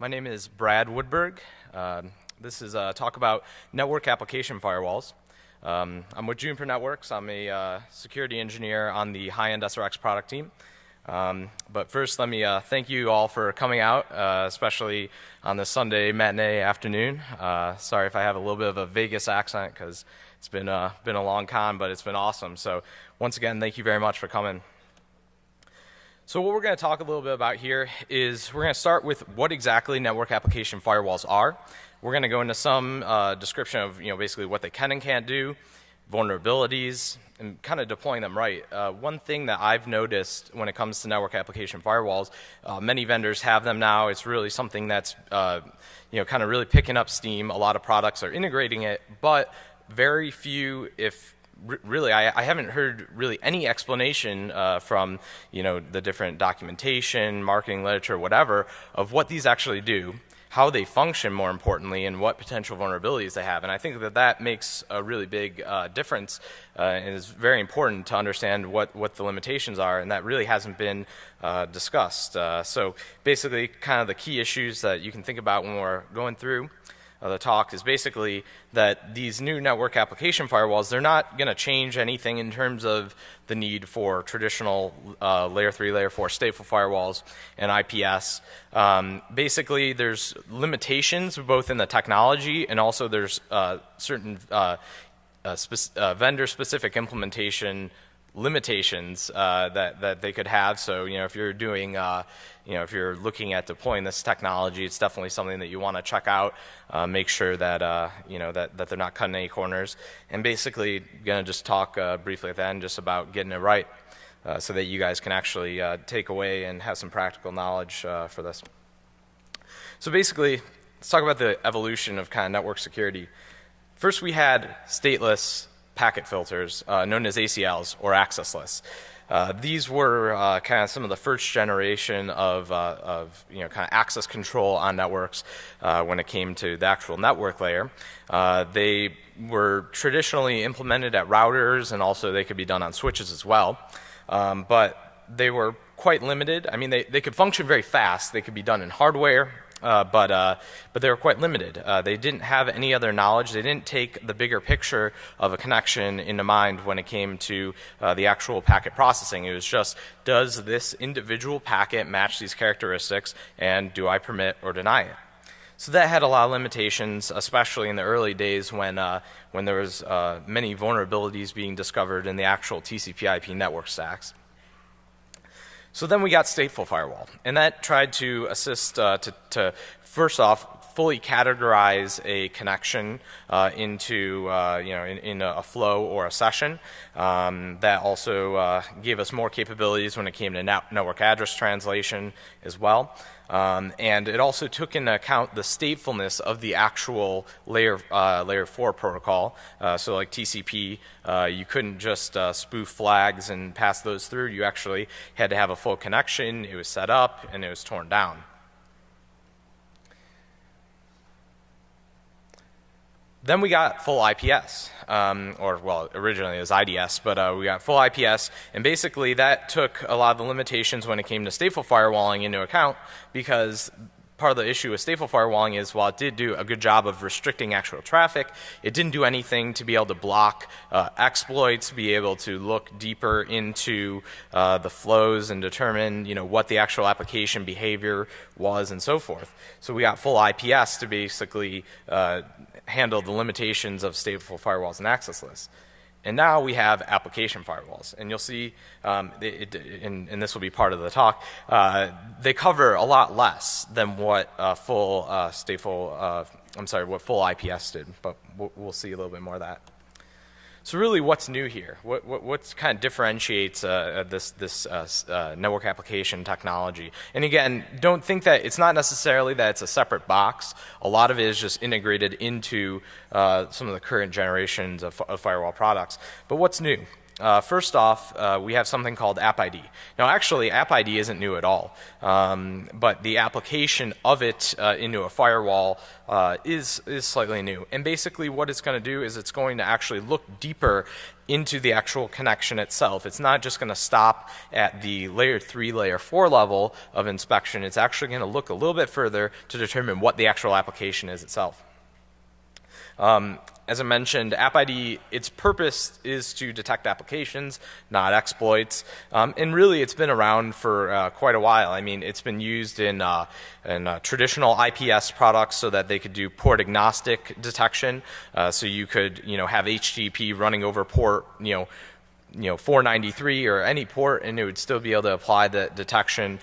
My name is Brad Woodberg. This is a talk about network application firewalls. I'm with Juniper Networks. I'm a security engineer on the high-end SRX product team. But first, let me thank you all for coming out, especially on this Sunday matinee afternoon. Sorry if I have a little bit of a Vegas accent because it's been a long con, but it's been awesome. So once again, thank you very much for coming. So what we're going to talk a little bit about here is we're going to start with what exactly network application firewalls are. We're going to go into some description of basically what they can and can't do, vulnerabilities, and kind of deploying them right. One thing that I've noticed when it comes to network application firewalls, many vendors have them now. It's really something that's kind of really picking up steam. A lot of products are integrating it, but very few, if really, I haven't heard really any explanation from the different documentation, marketing literature, whatever, of what these actually do, how they function more importantly, and what potential vulnerabilities they have. And I think that that makes a really big difference and is very important to understand what the limitations are, and that really hasn't been discussed. So basically, kind of the key issues that you can think about when we're going through the talk is basically that these new network application firewalls, they're not going to change anything in terms of the need for traditional layer 3, layer 4 stateful firewalls and IPS. Basically, there's limitations both in the technology and also there's certain vendor-specific implementation limitations that they could have. So if you're doing if you're looking at deploying this technology, it's definitely something that you want to check out. Make sure that that they're not cutting any corners. And basically, gonna just talk briefly at the end just about getting it right, so that you guys can actually take away and have some practical knowledge for this. So basically, let's talk about the evolution of kind of network security. First, we had stateless packet filters, known as ACLs, or access lists. These were kind of some of the first generation of kind of access control on networks when it came to the actual network layer. They were traditionally implemented at routers, and also they could be done on switches as well. But they were quite limited. I mean, they could function very fast. They could be done in hardware. But they were quite limited. They didn't have any other knowledge. They didn't take the bigger picture of a connection into mind when it came to the actual packet processing. It was just, does this individual packet match these characteristics, and do I permit or deny it? So that had a lot of limitations, especially in the early days when there was many vulnerabilities being discovered in the actual TCP/IP network stacks. So then we got stateful firewall, and that tried to assist to first off fully categorize a connection into in a flow or a session. That also gave us more capabilities when it came to network address translation as well. And it also took into account the statefulness of the actual layer 4 protocol. So like TCP, you couldn't just spoof flags and pass those through. You actually had to have a full connection. It was set up and it was torn down. Then we got full IPS, originally it was IDS, but we got full IPS, and basically that took a lot of the limitations when it came to stateful firewalling into account, because part of the issue with stateful firewalling is while it did do a good job of restricting actual traffic, it didn't do anything to be able to block exploits, be able to look deeper into the flows and determine what the actual application behavior was and so forth. So we got full IPS to basically handle the limitations of stateful firewalls and access lists. And now we have application firewalls, and you'll see, and this will be part of the talk, they cover a lot less than what what full IPS did, but we'll see a little bit more of that. So really, what's new here? What kind of differentiates this network application technology? And again, don't think that it's not necessarily that it's a separate box. A lot of it is just integrated into some of the current generations of firewall products. But what's new? First off, we have something called App ID. Now, actually, App ID isn't new at all, but the application of it into a firewall is slightly new. And basically, what it's going to do is it's going to actually look deeper into the actual connection itself. It's not just going to stop at the layer 3, layer 4 level of inspection. It's actually going to look a little bit further to determine what the actual application is itself. As I mentioned, App ID, its purpose is to detect applications, not exploits. And really, it's been around for quite a while. I mean, it's been used in traditional IPS products so that they could do port agnostic detection. So you could, have HTTP running over port, 493 or any port, and it would still be able to apply the detection.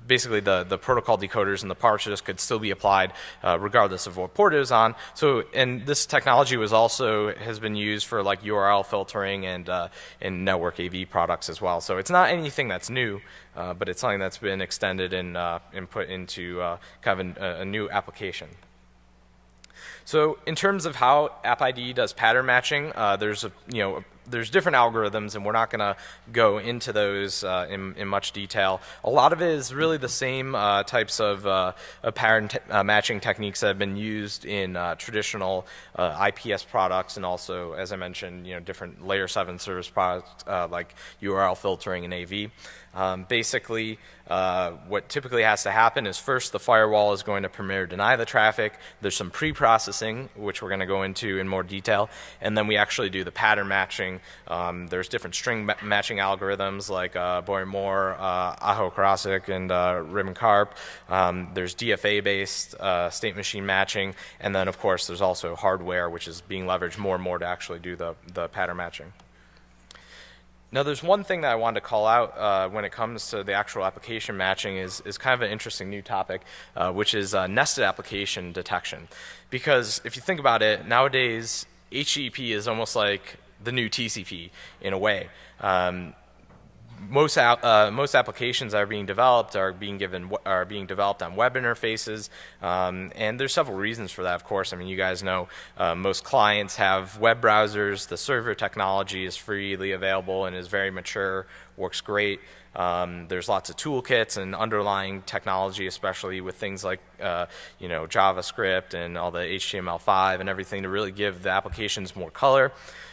Basically, the protocol decoders and the parses could still be applied regardless of what port it was on. So, and this technology has been used for like URL filtering and network AV products as well. So it's not anything that's new, but it's something that's been extended and put into kind of a new application. So in terms of how App ID does pattern matching, there's different algorithms, and we're not going to go into those in much detail. A lot of it is really the same types of pattern matching techniques that have been used in traditional IPS products, and also, as I mentioned, different layer 7 service products like URL filtering and AV. Basically, what typically has to happen is first the firewall is going to permit or deny the traffic. There's some pre-processing, which we're going to go into in more detail, and then we actually do the pattern matching. There's different string matching algorithms like Boyer-Moore, Aho-Karasik, and Ribbon-Karp. There's DFA-based state machine matching, and then of course there's also hardware, which is being leveraged more and more to actually do the pattern matching. Now, there's one thing that I wanted to call out when it comes to the actual application matching is kind of an interesting new topic, which is nested application detection. Because if you think about it, nowadays, HTTP is almost like the new TCP in a way. Most applications that are being developed are being developed on web interfaces, and there's several reasons for that. Of course, I mean, you guys know most clients have web browsers. The server technology is freely available and is very mature, works great. There's lots of toolkits and underlying technology, especially with things like JavaScript and all the HTML5 and everything to really give the applications more color.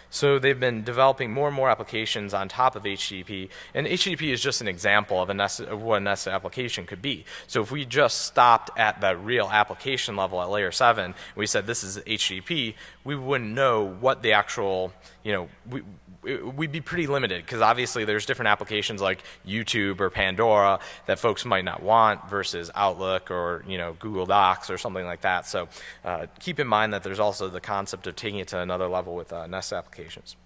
So they've been developing more and more applications on top of HTTP, and HTTP is just an example of what a nested application could be. So if we just stopped at the real application level at layer 7, and we said this is HTTP, we wouldn't know what the actual, we'd be pretty limited, because obviously there's different applications like YouTube or Pandora that folks might not want versus Outlook or Google Docs or something like that. So keep in mind that there's also the concept of taking it to another level with nested applications.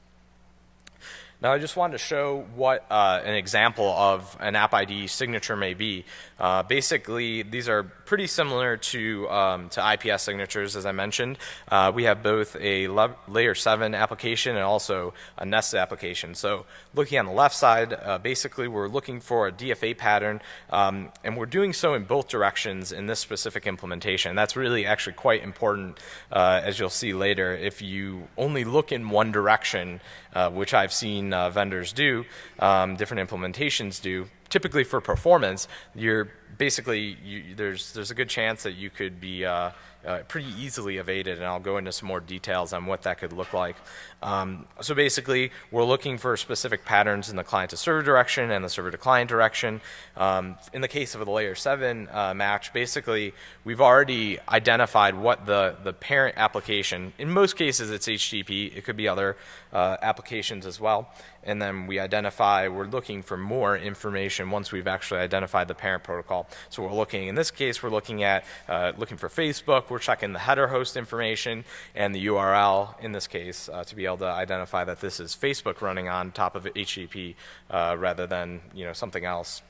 Now, I just wanted to show what an example of an App ID signature may be. Basically, these are pretty similar to IPS signatures, as I mentioned. We have both a layer 7 application and also a nested application. So looking on the left side, basically we're looking for a DFA pattern, and we're doing so in both directions in this specific implementation. That's really actually quite important, as you'll see later. If you only look in one direction, which I've seen vendors do, different implementations do, typically for performance, there's a good chance that you could be pretty easily evaded, and I'll go into some more details on what that could look like. So basically, we're looking for specific patterns in the client-to-server direction and the server-to-client direction. In the case of the layer 7 match, basically, we've already identified what the parent application, in most cases it's HTTP, it could be other applications as well. And then we're looking for more information once we've actually identified the parent protocol. So in this case, we're looking for Facebook. We're checking the header host information and the URL in this case to be able to identify that this is Facebook running on top of HTTP rather than something else.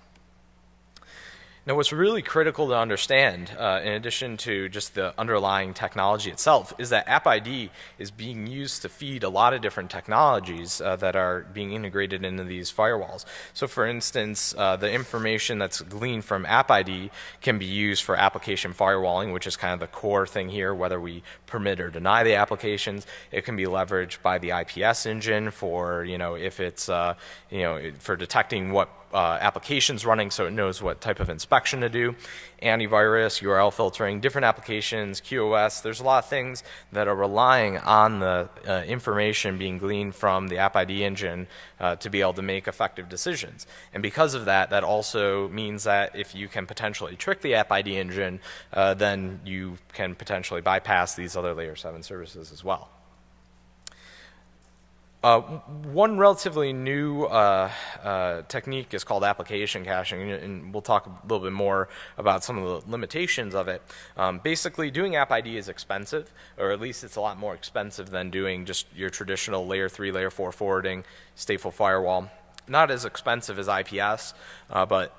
Now, what's really critical to understand, in addition to just the underlying technology itself, is that App ID is being used to feed a lot of different technologies that are being integrated into these firewalls. So, for instance, the information that's gleaned from App ID can be used for application firewalling, which is kind of the core thing here, whether we permit or deny the applications. It can be leveraged by the IPS engine for, if it's, for detecting what applications running, so it knows what type of inspection to do, antivirus, URL filtering, different applications, QoS. There's a lot of things that are relying on the information being gleaned from the App ID engine to be able to make effective decisions. And because of that, that also means that if you can potentially trick the App ID engine, then you can potentially bypass these other layer 7 services as well. One relatively new technique is called application caching, and we'll talk a little bit more about some of the limitations of it. Basically, doing App ID is expensive, or at least it's a lot more expensive than doing just your traditional layer 3, layer 4 forwarding, stateful firewall. Not as expensive as IPS, but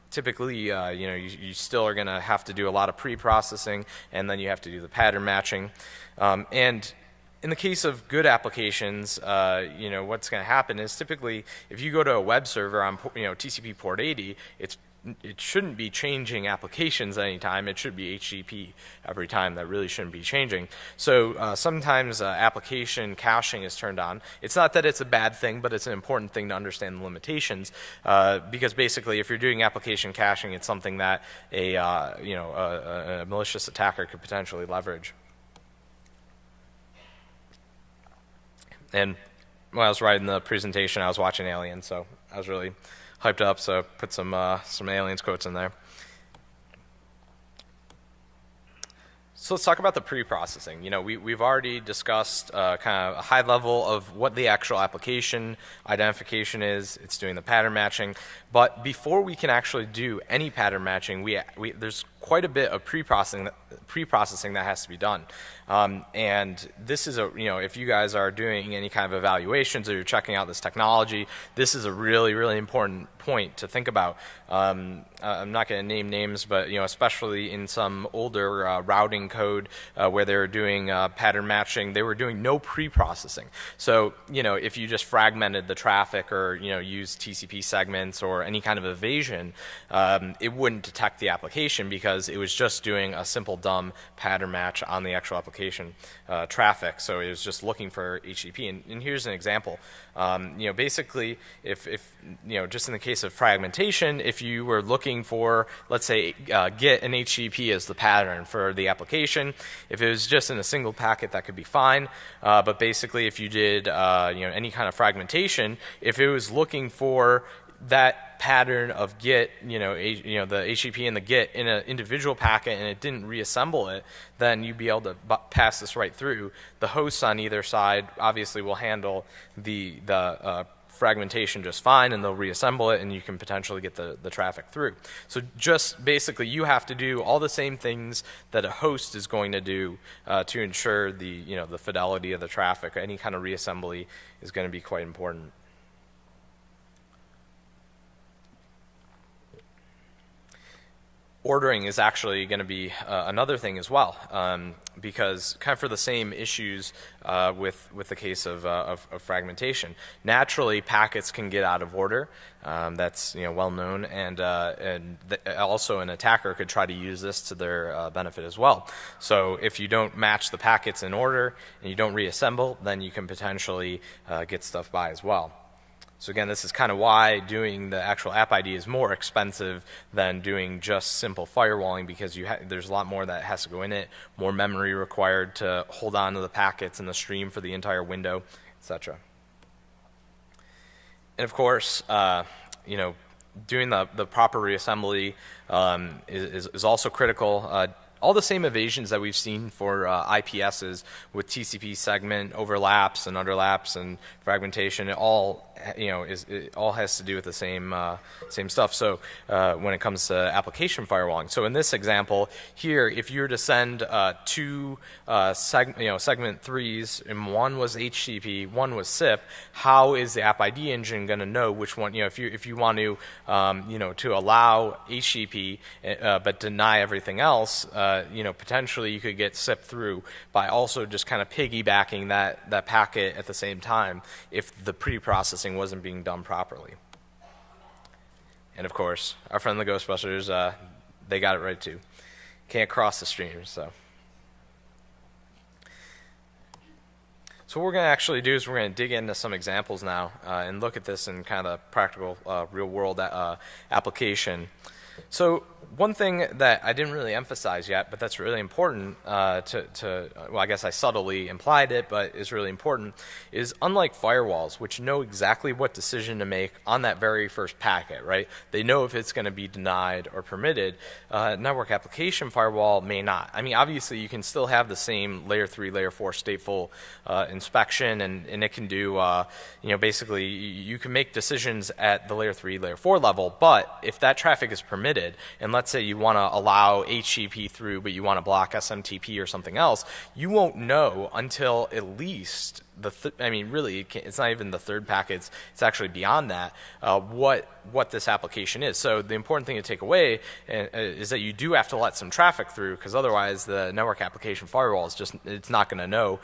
typically, you still are going to have to do a lot of pre-processing, and then you have to do the pattern matching. And in the case of good applications, what's going to happen is typically if you go to a web server on TCP port 80, it shouldn't be changing applications at any time. It should be HTTP every time. That really shouldn't be changing. So sometimes application caching is turned on. It's not that it's a bad thing, but it's an important thing to understand the limitations, because basically if you're doing application caching, it's something that a malicious attacker could potentially leverage. And when I was writing the presentation, I was watching Alien, so I was really hyped up, so I put some Aliens quotes in there. So let's talk about the pre-processing. We've already discussed kind of a high level of what the actual application identification is. It's doing the pattern matching. But before we can actually do any pattern matching, there's quite a bit of pre-processing that has to be done. And this is if you guys are doing any kind of evaluations or you're checking out this technology, this is a really, really important point to think about. I'm not going to name names, but especially in some older routing code where they were doing pattern matching, they were doing no pre-processing. So if you just fragmented the traffic or used TCP segments or any kind of evasion, it wouldn't detect the application because it was just doing a simple dumb pattern match on the actual application traffic. So it was just looking for HTTP. And here's an example. Basically, if just in the case of fragmentation, if you were looking for, let's say, get an HTTP as the pattern for the application, if it was just in a single packet, that could be fine. But basically, if you did any kind of fragmentation, if it was looking for that pattern of get, the HTTP and the get in an individual packet and it didn't reassemble it, then you'd be able to pass this right through. The hosts on either side obviously will handle the fragmentation just fine, and they'll reassemble it, and you can potentially get the traffic through. So just basically, you have to do all the same things that a host is going to do to ensure the fidelity of the traffic. Any kind of reassembly is going to be quite important. Ordering is actually going to be another thing as well, because kind of for the same issues with the case of fragmentation. Naturally, packets can get out of order. That's well known, and also an attacker could try to use this to their benefit as well. So if you don't match the packets in order and you don't reassemble, then you can potentially get stuff by as well. So again, this is kind of why doing the actual app ID is more expensive than doing just simple firewalling, because there's a lot more that has to go in it, more memory required to hold on to the packets and the stream for the entire window, etc. And of course, doing the proper reassembly is also critical. all the same evasions that we've seen for IPSs with TCP segment overlaps and underlaps and fragmentation. It all it all has to do with the same stuff. So when it comes to application firewalling, so in this example here, if you were to send two segment threes, and one was HTTP, one was SIP, how is the app ID engine going to know which one? If you want to to allow HTTP but deny everything else, potentially you could get SIP through by also just kind of piggybacking that packet at the same time if the pre-processing wasn't being done properly. And of course, our friend the Ghostbusters, they got it right too. Can't cross the stream, so. So what we're going to actually do is we're going to dig into some examples now and look at this in kind of the practical, real-world application. So one thing that I didn't really emphasize yet, but that's really important well, I guess I subtly implied it, but is really important, is unlike firewalls, which know exactly what decision to make on that very first packet, right? They know if it's going to be denied or permitted. Network application firewall may not. I mean, obviously, you can still have the same layer 3, layer 4 stateful inspection, and it can do, basically, you can make decisions at the layer 3, layer 4 level, but if that traffic is permitted, and let's say you want to allow HTTP through, but you want to block SMTP or something else, you won't know until at least really, it's not even the third packet, it's actually beyond that, what this application is. So the important thing to take away is that you do have to let some traffic through, because otherwise the network application firewall is just, it's not going to know,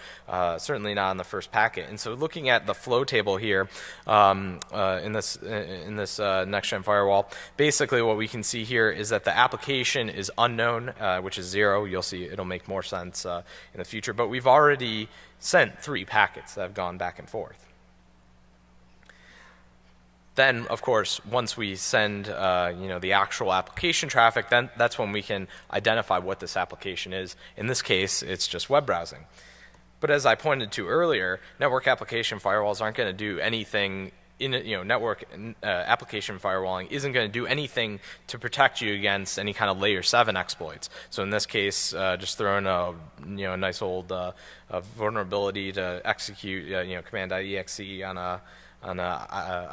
certainly not on the first packet. And so looking at the flow table here in this next-gen firewall, basically what we can see here is that the application is unknown, which is 0. You'll see it'll make more sense in the future, but we've already sent 3 packets that have gone back and forth. Then, of course, once we send the actual application traffic, then that's when we can identify what this application is. In this case, it's just web browsing. But as I pointed to earlier, network application firewalls aren't going to do anything network application firewalling isn't going to do anything to protect you against any kind of layer 7 exploits. So in this case, just throwing a nice old vulnerability to execute command.exe on a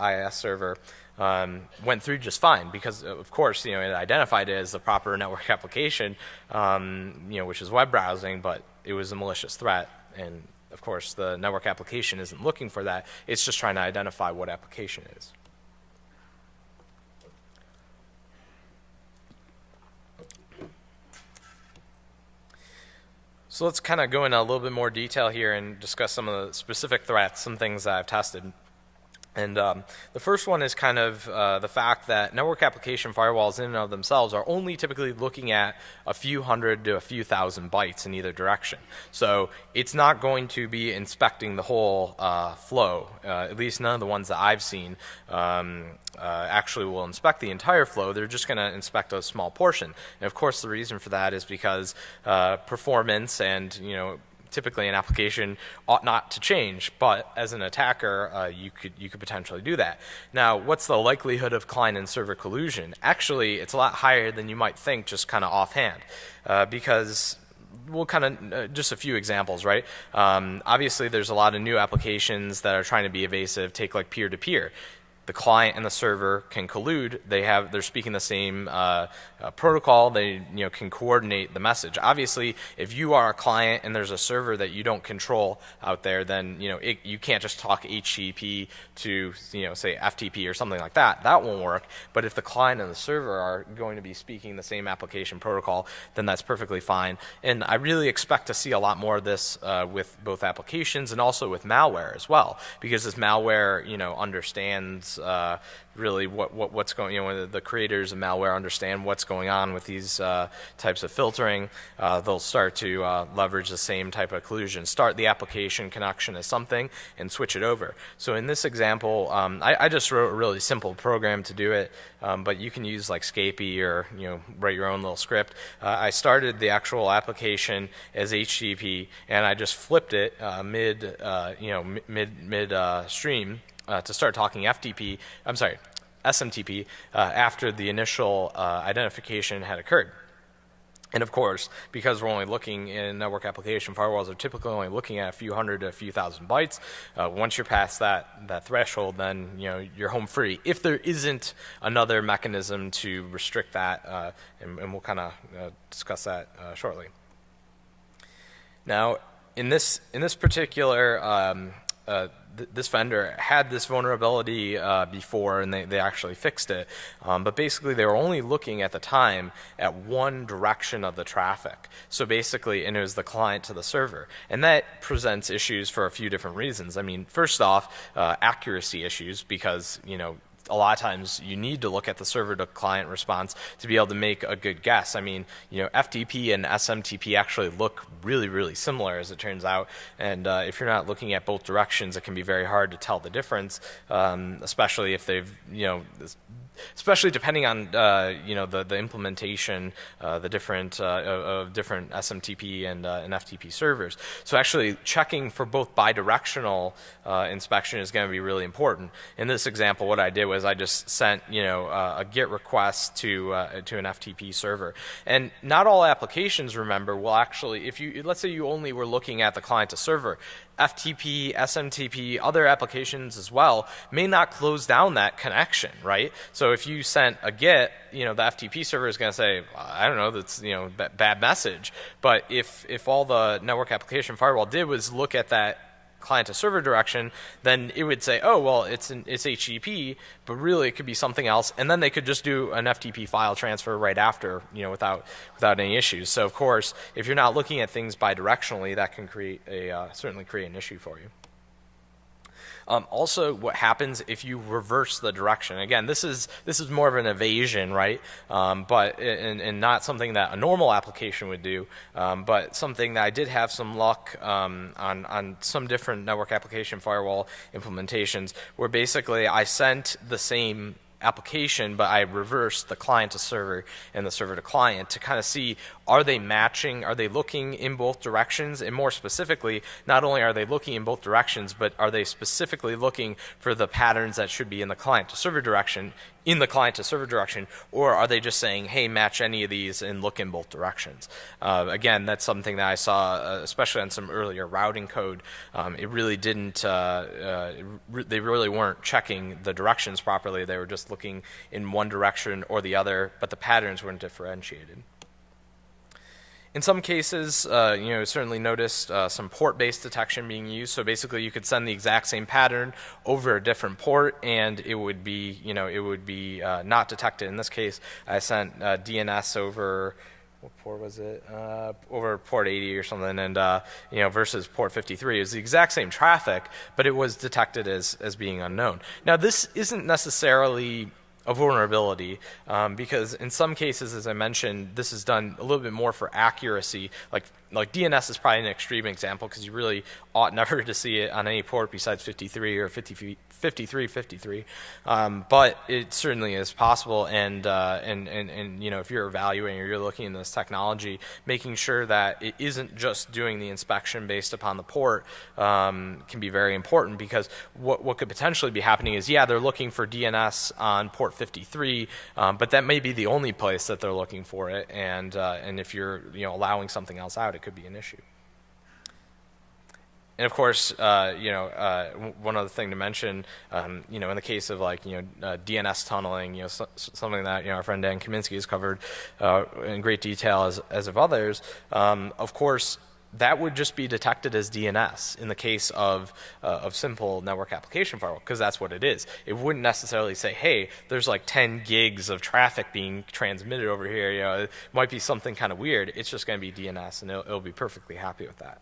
IIS server went through just fine, because of course it identified it as the proper network application, which is web browsing, but it was a malicious threat. And of course, the network application isn't looking for that. It's just trying to identify what application it is. So let's kind of go into a little bit more detail here and discuss some of the specific threats, some things that I've tested. And the first one is kind of the fact that network application firewalls in and of themselves are only typically looking at a few hundred to a few thousand bytes in either direction. So it's not going to be inspecting the whole flow. At least none of the ones that I've seen actually will inspect the entire flow. They're just going to inspect a small portion. And of course, the reason for that is because performance and typically an application ought not to change, but as an attacker, you could potentially do that. Now, what's the likelihood of client and server collusion? Actually, it's a lot higher than you might think, just kind of offhand, because we'll kind of just a few examples, right? Obviously, there's a lot of new applications that are trying to be evasive. Take like peer-to-peer. The client and the server can collude. They're speaking the same protocol. They can coordinate the message. Obviously, if you are a client and there's a server that you don't control out there, then you can't just talk HTTP to say FTP or something like that. That won't work. But if the client and the server are going to be speaking the same application protocol, then that's perfectly fine. And I really expect to see a lot more of this with both applications and also with malware as well, because this malware understands really what's going. When the creators of malware understand what's going on with these types of filtering, they'll start to leverage the same type of collusion. Start the application connection as something and switch it over. So in this example, I just wrote a really simple program to do it, but you can use like Scapy or write your own little script. I started the actual application as HTTP, and I just flipped it mid stream. To start talking SMTP, after the initial identification had occurred. And of course, because we're only looking in network application firewalls, are typically only looking at a few hundred to a few thousand bytes. Once you're past that threshold, then you're home free. If there isn't another mechanism to restrict that, and we'll kind of discuss that shortly. Now, in this particular this vendor had this vulnerability before, and they actually fixed it. But basically, they were only looking at the time at one direction of the traffic. So basically, and it was the client to the server. And that presents issues for a few different reasons. I mean, first off, accuracy issues, because, a lot of times you need to look at the server to client response to be able to make a good guess. I mean, FTP and SMTP actually look really, really similar, as it turns out. And if you're not looking at both directions, it can be very hard to tell the difference, especially if they've, especially depending on the implementation, the different of different SMTP and FTP servers. So actually checking for both bidirectional inspection is going to be really important. In this example, what I did was I just sent a GET request to an FTP server, and not all applications, remember, will actually, if you, let's say you only were looking at the client to server, FTP, SMTP, other applications as well may not close down that connection, right? So if you sent a GET, the FTP server is going to say, I don't know, that's bad message. But if all the network application firewall did was look at that client to server direction, then it would say, oh, well, it's HTTP, but really it could be something else, and then they could just do an FTP file transfer right after, without any issues. So of course, if you're not looking at things bidirectionally, that can certainly create an issue for you. Also, what happens if you reverse the direction? Again, this is more of an evasion, right? But and not something that a normal application would do, but something that I did have some luck on some different network application firewall implementations, where basically I sent the same application, but I reversed the client to server and the server to client to kind of see, are they matching, are they looking in both directions, and more specifically, not only are they looking in both directions, but are they specifically looking for the patterns that should be in the client to server direction, or are they just saying, hey, match any of these and look in both directions? Again, that's something that I saw, especially on some earlier routing code. It really didn't, they really weren't checking the directions properly. They were just looking in one direction or the other, but the patterns weren't differentiated. In some cases, certainly noticed some port-based detection being used. So basically, you could send the exact same pattern over a different port, and it would be, not detected. In this case, I sent DNS over, what port was it? Over port 80 or something, and versus port 53. It was the exact same traffic, but it was detected as being unknown. Now, this isn't necessarily a vulnerability, because in some cases, as I mentioned, this is done a little bit more for accuracy. Like DNS is probably an extreme example, because you really ought never to see it on any port besides 53 or 53. But it certainly is possible, and if you're evaluating or you're looking into this technology, making sure that it isn't just doing the inspection based upon the port can be very important, because what could potentially be happening is, yeah, they're looking for DNS on port 53, but that may be the only place that they're looking for it, and if you're allowing something else out, it could be an issue. And of course, one other thing to mention, in the case of DNS tunneling, something that our friend Dan Kaminsky has covered in great detail, as of others. Of course, that would just be detected as DNS in the case of simple network application firewall, because that's what it is. It wouldn't necessarily say, hey, there's like 10 gigs of traffic being transmitted over here. It might be something kind of weird. It's just going to be DNS, and it'll be perfectly happy with that.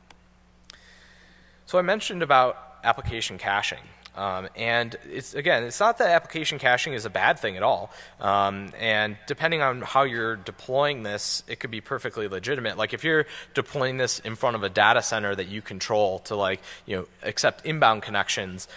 So I mentioned about application caching. And it's not that application caching is a bad thing at all. And depending on how you're deploying this, it could be perfectly legitimate. Like if you're deploying this in front of a data center that you control to accept inbound connections,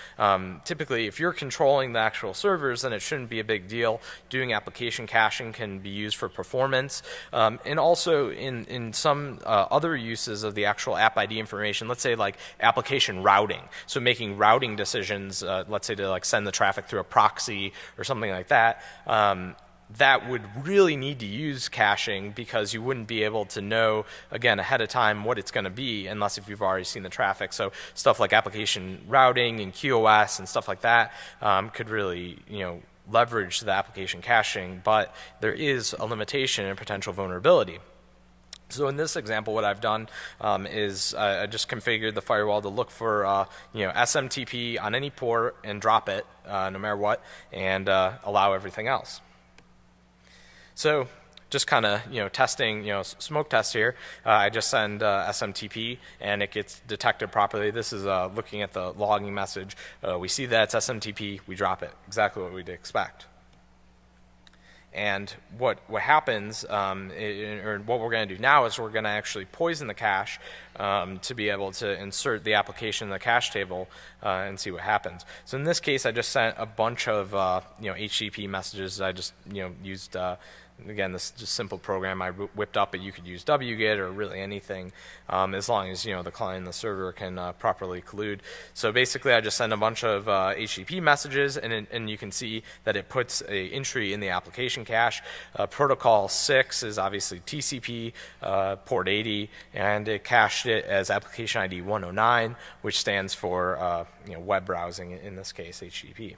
typically if you're controlling the actual servers, then it shouldn't be a big deal. Doing application caching can be used for performance. And also in some other uses of the actual app ID information, let's say like application routing. So making routing decisions, let's say to send the traffic through a proxy or something like that. that would really need to use caching because you wouldn't be able to know, again, ahead of time what it's going to be unless if you've already seen the traffic. So stuff like application routing and QoS and stuff like that could really, leverage the application caching, but there is a limitation and potential vulnerability. So in this example, what I've done is I just configured the firewall to look for SMTP on any port and drop it no matter what, and allow everything else. So just kind of testing smoke test here. I just send SMTP and it gets detected properly. This is looking at the logging message. We see that it's SMTP. We drop it. Exactly what we'd expect. And what happens, or what we're going to do now is we're going to actually poison the cache to be able to insert the application in the cache table and see what happens. So in this case, I just sent a bunch of HTTP messages. I just used again, this is just simple program I whipped up, but you could use wget or really anything as long as the client and the server can properly collude. So basically, I just send a bunch of HTTP messages, and you can see that it puts a entry in the application cache. Protocol 6 is obviously TCP, port 80, and it cached it as application ID 109, which stands for web browsing, in this case HTTP.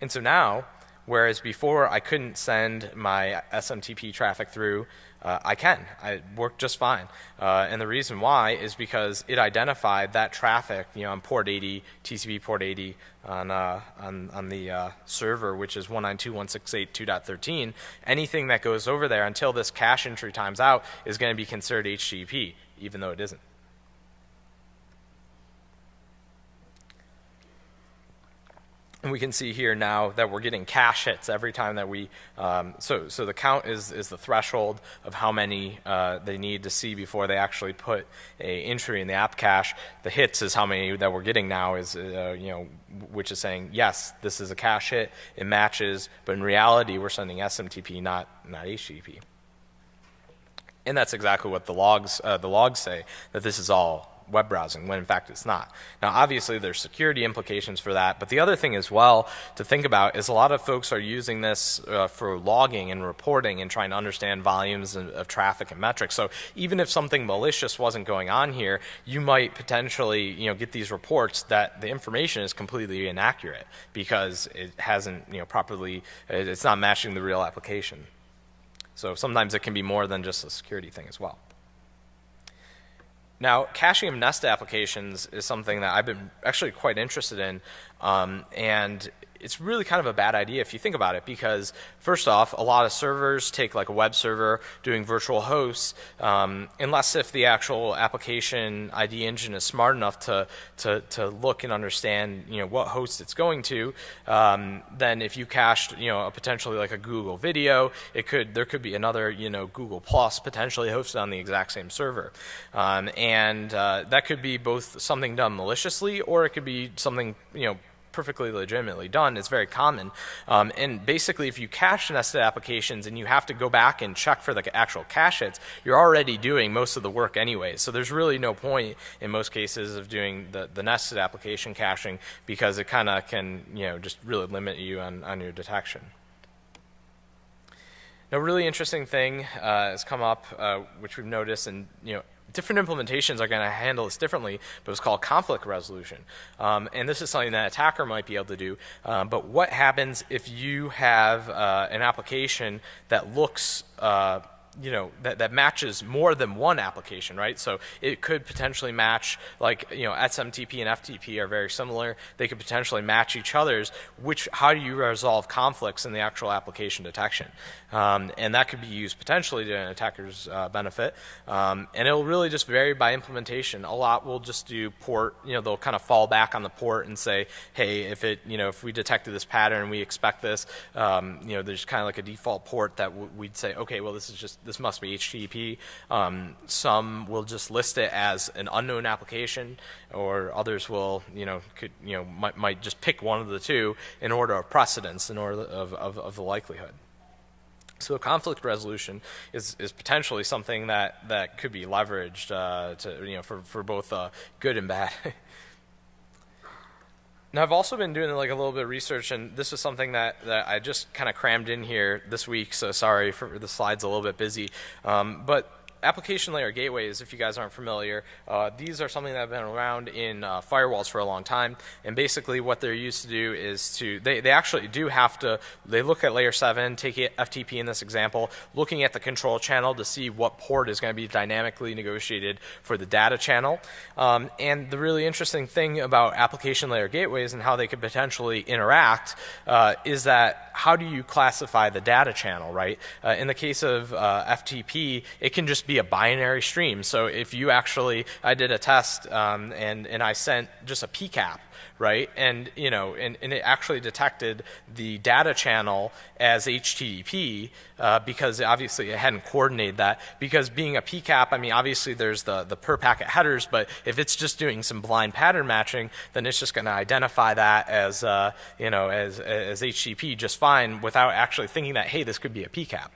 And so now, whereas before I couldn't send my SMTP traffic through, I can. It worked just fine. And the reason why is because it identified that traffic, on port 80, TCP port 80 on the server, which is 192.168.2.13. Anything that goes over there until this cache entry times out is going to be considered HTTP, even though it isn't. And we can see here now that we're getting cache hits every time that we, so the count is the threshold of how many they need to see before they actually put a entry in the app cache. The hits is how many that we're getting now, is which is saying, yes, this is a cache hit, it matches, but in reality we're sending SMTP, not HTTP. And that's exactly what the logs say, that this is all web browsing, when in fact it's not. Now obviously there's security implications for that, but the other thing as well to think about is a lot of folks are using this for logging and reporting and trying to understand volumes of traffic and metrics. So even if something malicious wasn't going on here, you might potentially get these reports that the information is completely inaccurate because it hasn't properly, it's not matching the real application. So sometimes it can be more than just a security thing as well. Now, caching of nested applications is something that I've been actually quite interested in, and it's really kind of a bad idea if you think about it, because first off, a lot of servers take like a web server doing virtual hosts, unless if the actual application ID engine is smart enough to look and understand what host it's going to. Then if you cached potentially like a Google video, there could be another Google Plus potentially hosted on the exact same server, and that could be both something done maliciously, or it could be something perfectly legitimately done. It's very common. And basically, if you cache nested applications and you have to go back and check for the actual cache hits, you're already doing most of the work anyway. So there's really no point in most cases of doing the nested application caching, because it kind of can just really limit you on your detection. Now, a really interesting thing has come up, which we've noticed, and different implementations are going to handle this differently, but it's called conflict resolution. And this is something that an attacker might be able to do. But what happens if you have an application that looks that matches more than one application, right? So it could potentially match, like, SMTP and FTP are very similar. They could potentially match each other's. How do you resolve conflicts in the actual application detection? And that could be used potentially to an attacker's benefit. And it'll really just vary by implementation. A lot will just do port, they'll kind of fall back on the port and say, hey, if we detected this pattern and we expect this, there's kind of like a default port that we'd say, okay, well, this must be HTTP. Some will just list it as an unknown application, or others will, might just pick one of the two in order of precedence, in order of the likelihood. So conflict resolution is potentially something that could be leveraged for both good and bad. Now, I've also been doing like a little bit of research, and this is something that I just kind of crammed in here this week, so sorry for the slides a little bit busy. But application layer gateways, if you guys aren't familiar, these are something that have been around in firewalls for a long time. And basically what they're used to do is they actually do have to, they look at layer 7, take FTP in this example, looking at the control channel to see what port is going to be dynamically negotiated for the data channel. And the really interesting thing about application layer gateways and how they could potentially interact is that how do you classify the data channel, right? In the case of FTP, it can just be a binary stream. So if you actually, I did a test and I sent just a PCAP, right? And and it actually detected the data channel as HTTP because obviously it hadn't coordinated that. Because being a PCAP, I mean, obviously there's the per packet headers, but if it's just doing some blind pattern matching, then it's just going to identify that as as HTTP just fine without actually thinking that, hey, this could be a PCAP.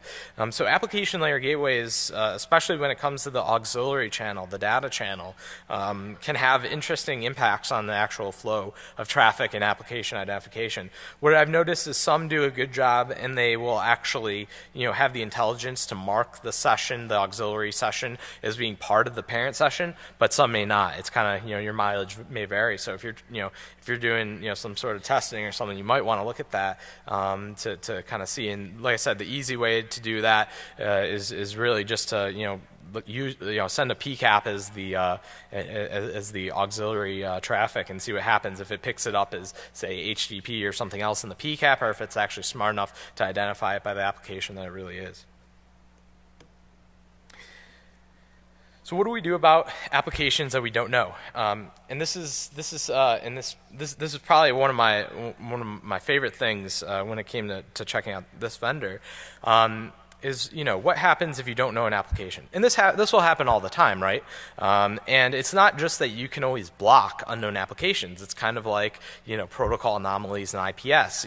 So application layer gateways, especially when it comes to the auxiliary channel, the data channel, can have interesting impacts on the actual flow of traffic and application identification. What I've noticed is some do a good job and they will actually have the intelligence to mark the session, the auxiliary session, as being part of the parent session, but some may not. It's kind of your mileage may vary. So if you're doing some sort of testing or something, you might want to look at that to kind of see. And like I said, the easy way to do that is really just to send a PCAP as the auxiliary traffic and see what happens if it picks it up as, say, HTTP or something else in the PCAP, or if it's actually smart enough to identify it by the application that it really is. So what do we do about applications that we don't know? And this is probably one of my favorite things when it came to checking out this vendor. Is what happens if you don't know an application, and this will happen all the time, right? And it's not just that you can always block unknown applications. It's kind of like protocol anomalies and IPS.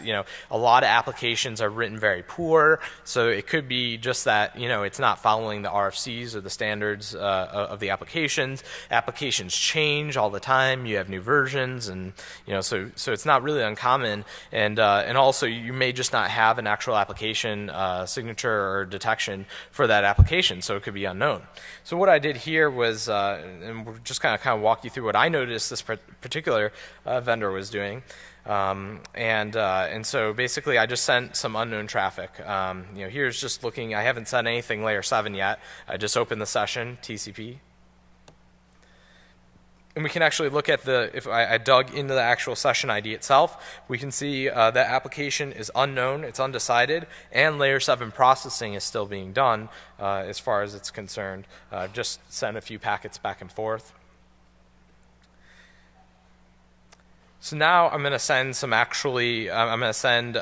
A lot of applications are written very poor, so it could be just that it's not following the RFCs or the standards of the applications. Applications change all the time. You have new versions, and so it's not really uncommon. And also you may just not have an actual application signature or detection for that application, so it could be unknown. So what I did here was, and we're just kind of walk you through what I noticed this particular vendor was doing. And so basically I just sent some unknown traffic. Here's just looking, I haven't sent anything layer 7 yet. I just opened the session, TCP. And we can actually look at if I dug into the actual session ID itself, we can see that application is unknown, it's undecided, and layer 7 processing is still being done as far as it's concerned. Just send a few packets back and forth. So now I'm going to send I'm going to send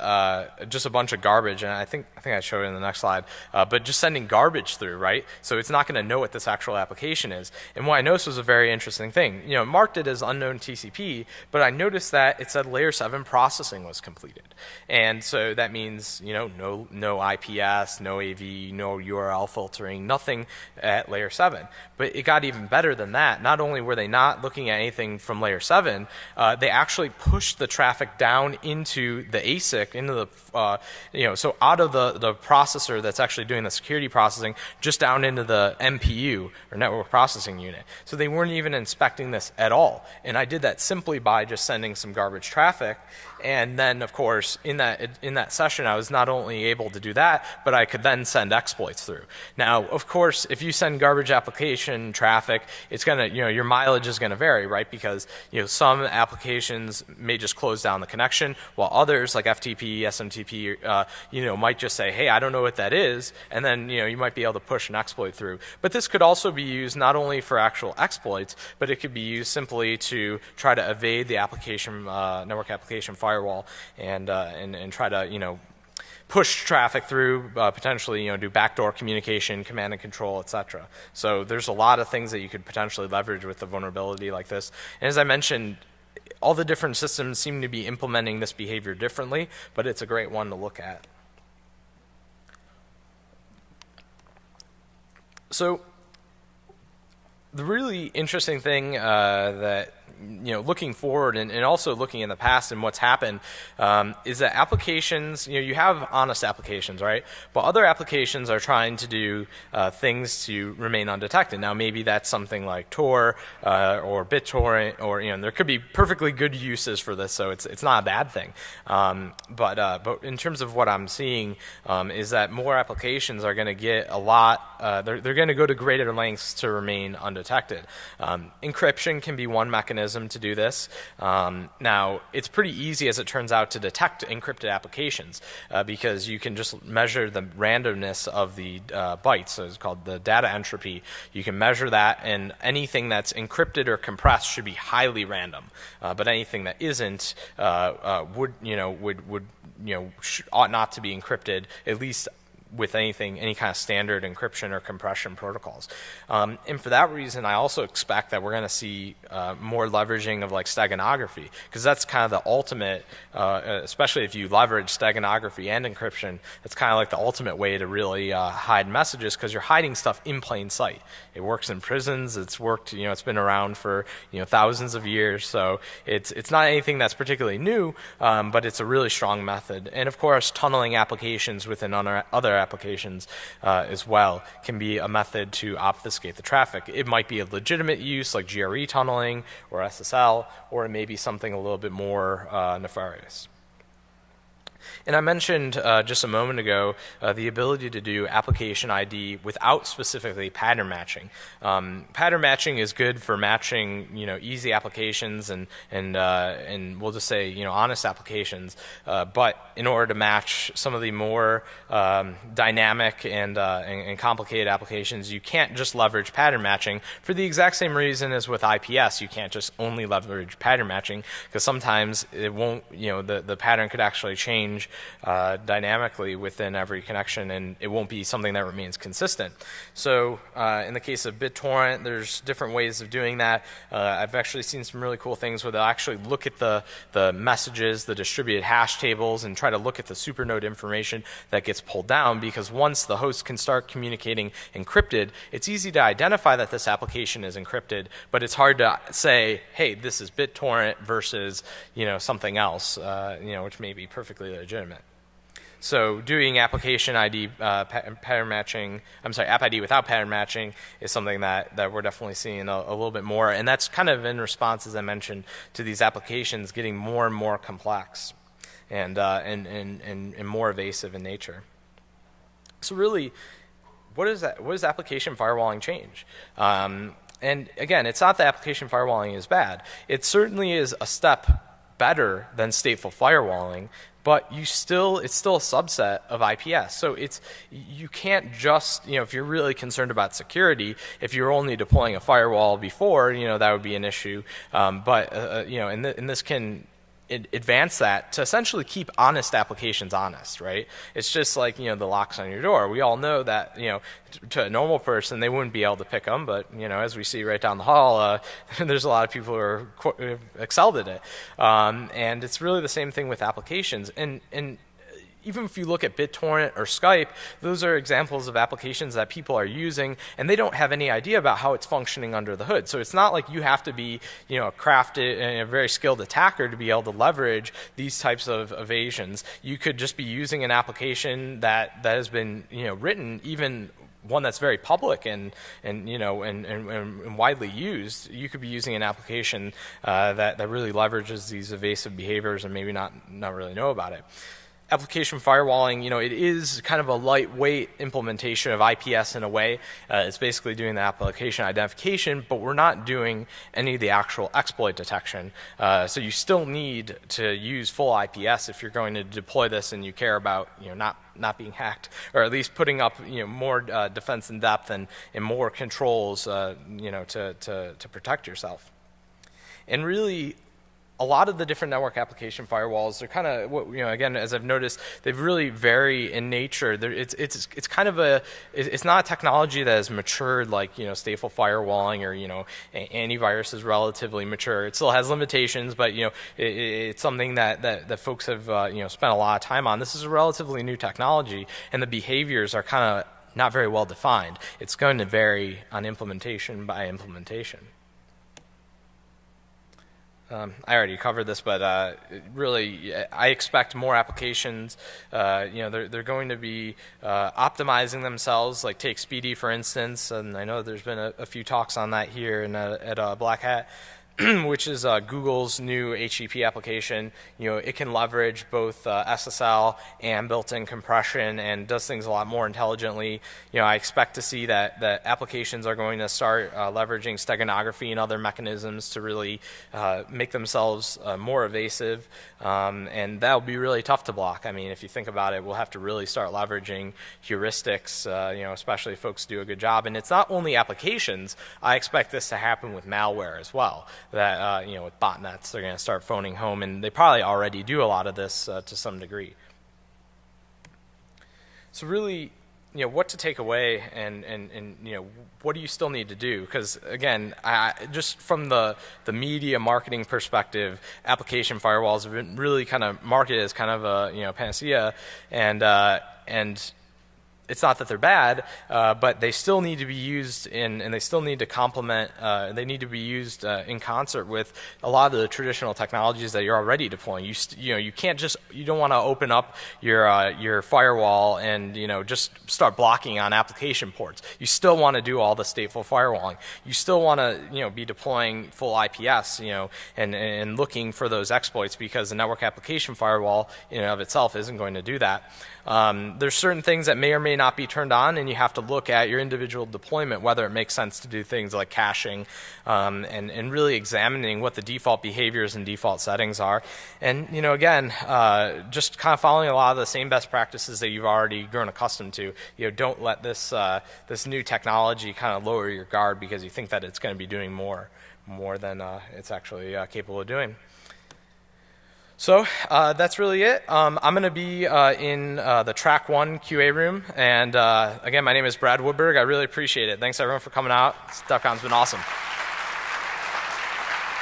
just a bunch of garbage, and I think I showed it in the next slide, but just sending garbage through, right? So it's not going to know what this actual application is. And what I noticed was a very interesting thing. It marked it as unknown TCP, but I noticed that it said layer 7 processing was completed. And so that means, no IPS, no AV, no URL filtering, nothing at layer 7. But it got even better than that. Not only were they not looking at anything from layer 7, they actually pushed the traffic down into the ASIC, into the, so out of the processor that's actually doing the security processing, just down into the MPU, or network processing unit. So they weren't even inspecting this at all. And I did that simply by just sending some garbage traffic. And then, of course, in that session, I was not only able to do that, but I could then send exploits through. Now, of course, if you send garbage application traffic, it's going to, your mileage is going to vary, right? Because, some applications may just close down the connection, while others, like FTP, SMTP, might just say, hey, I don't know what that is, and then, you might be able to push an exploit through. But this could also be used not only for actual exploits, but it could be used simply to try to evade the application, network application firewall and try to push traffic through, potentially do backdoor communication, command and control, etc. So there's a lot of things that you could potentially leverage with a vulnerability like this. And as I mentioned, all the different systems seem to be implementing this behavior differently, but it's a great one to look at. So the really interesting thing that looking forward and also looking in the past and what's happened, is that applications, you have honest applications, right? But other applications are trying to do things to remain undetected. Now, maybe that's something like Tor or BitTorrent, or there could be perfectly good uses for this, so it's not a bad thing. But in terms of what I'm seeing, is that more applications are going to get a lot. They're going to go to greater lengths to remain undetected. Encryption can be one mechanism to do this. Now, it's pretty easy, as it turns out, to detect encrypted applications because you can just measure the randomness of the bytes. So it's called the data entropy. You can measure that, and anything that's encrypted or compressed should be highly random. But anything that isn't ought not to be encrypted, at least with any kind of standard encryption or compression protocols. And for that reason, I also expect that we're going to see more leveraging of like steganography, because that's kind of the ultimate, especially if you leverage steganography and encryption, it's kind of like the ultimate way to really hide messages, because you're hiding stuff in plain sight. It works in prisons. It's worked, it's been around for thousands of years. So it's not anything that's particularly new, but it's a really strong method. And of course, tunneling applications within other applications as well can be a method to obfuscate the traffic. It might be a legitimate use like GRE tunneling or SSL, or it may be something a little bit more nefarious. And I mentioned just a moment ago the ability to do application ID without specifically pattern matching. Pattern matching is good for matching easy applications and we'll just say honest applications. But in order to match some of the more dynamic and complicated applications, you can't just leverage pattern matching for the exact same reason as with IPS. You can't just only leverage pattern matching, because sometimes it won't. The pattern could actually change dynamically within every connection, and it won't be something that remains consistent. So in the case of BitTorrent, there's different ways of doing that. I've actually seen some really cool things where they'll actually look at the messages, the distributed hash tables, and try to look at the supernode information that gets pulled down, because once the host can start communicating encrypted, it's easy to identify that this application is encrypted, but it's hard to say, hey, this is BitTorrent versus something else, which may be perfectly legitimate. So doing application ID pattern matching, App ID without pattern matching is something that we're definitely seeing a little bit more, and that's kind of in response, as I mentioned, to these applications getting more and more complex and more evasive in nature. So really, what does application firewalling change? And again, it's not that application firewalling is bad. It certainly is a step better than stateful firewalling, but it's still a subset of IPS. So you can't just, if you're really concerned about security, if you're only deploying a firewall before, that would be an issue. And this can advance that to essentially keep honest applications honest, right? It's just like, the locks on your door. We all know that, to a normal person, they wouldn't be able to pick them, but, as we see right down the hall, there's a lot of people who have excelled at it. And it's really the same thing with applications. And even if you look at BitTorrent or Skype, those are examples of applications that people are using, and they don't have any idea about how it's functioning under the hood. So it's not like you have to be, a crafted and a very skilled attacker to be able to leverage these types of evasions. You could just be using an application that has been, written, even one that's very public and widely used. You could be using an application that really leverages these evasive behaviors and maybe not really know about it. Application firewalling, it is kind of a lightweight implementation of IPS in a way. It's basically doing the application identification, but we're not doing any of the actual exploit detection. So you still need to use full IPS if you're going to deploy this and you care about not being hacked, or at least putting up more defense in depth and more controls to protect yourself. And really, a lot of the different network application firewalls, they're kind of, again, as I've noticed, they really vary in nature. It's kind of it's not a technology that has matured like, stateful firewalling or, antivirus is relatively mature. It still has limitations, but, it's something that folks have, spent a lot of time on. This is a relatively new technology, and the behaviors are kind of not very well defined. It's going to vary on implementation by implementation. I already covered this, but really, I expect more applications. They're going to be optimizing themselves. Like take Speedy for instance, and I know there's been a few talks on that here at Black Hat. Which is Google's new HTTP application. It can leverage both SSL and built-in compression and does things a lot more intelligently. I expect to see that applications are going to start leveraging steganography and other mechanisms to really make themselves more evasive, and that'll be really tough to block. I mean, if you think about it, we'll have to really start leveraging heuristics, especially if folks do a good job. And it's not only applications. I expect this to happen with malware as well. That with botnets, they're going to start phoning home, and they probably already do a lot of this to some degree. So really, what to take away, and what do you still need to do? Because again, just from the media marketing perspective, application firewalls have been really kind of marketed as kind of a panacea, and it's not that they're bad, but they still need to be used and they still need to complement, they need to be used in concert with a lot of the traditional technologies that you're already deploying. You can't just, you don't want to open up your firewall and just start blocking on application ports. You still want to do all the stateful firewalling. You still want to be deploying full IPS, and looking for those exploits, because the network application firewall in and of itself isn't going to do that. There's certain things that may or may not be turned on, and you have to look at your individual deployment, whether it makes sense to do things like caching, and really examining what the default behaviors and default settings are. And again, just kind of following a lot of the same best practices that you've already grown accustomed to. Don't let this this new technology kind of lower your guard because you think that it's going to be doing more than it's actually capable of doing. So that's really it. I'm going to be in the Track 1 QA room. And again, my name is Brad Woodberg. I really appreciate it. Thanks, everyone, for coming out. Defcon's been awesome.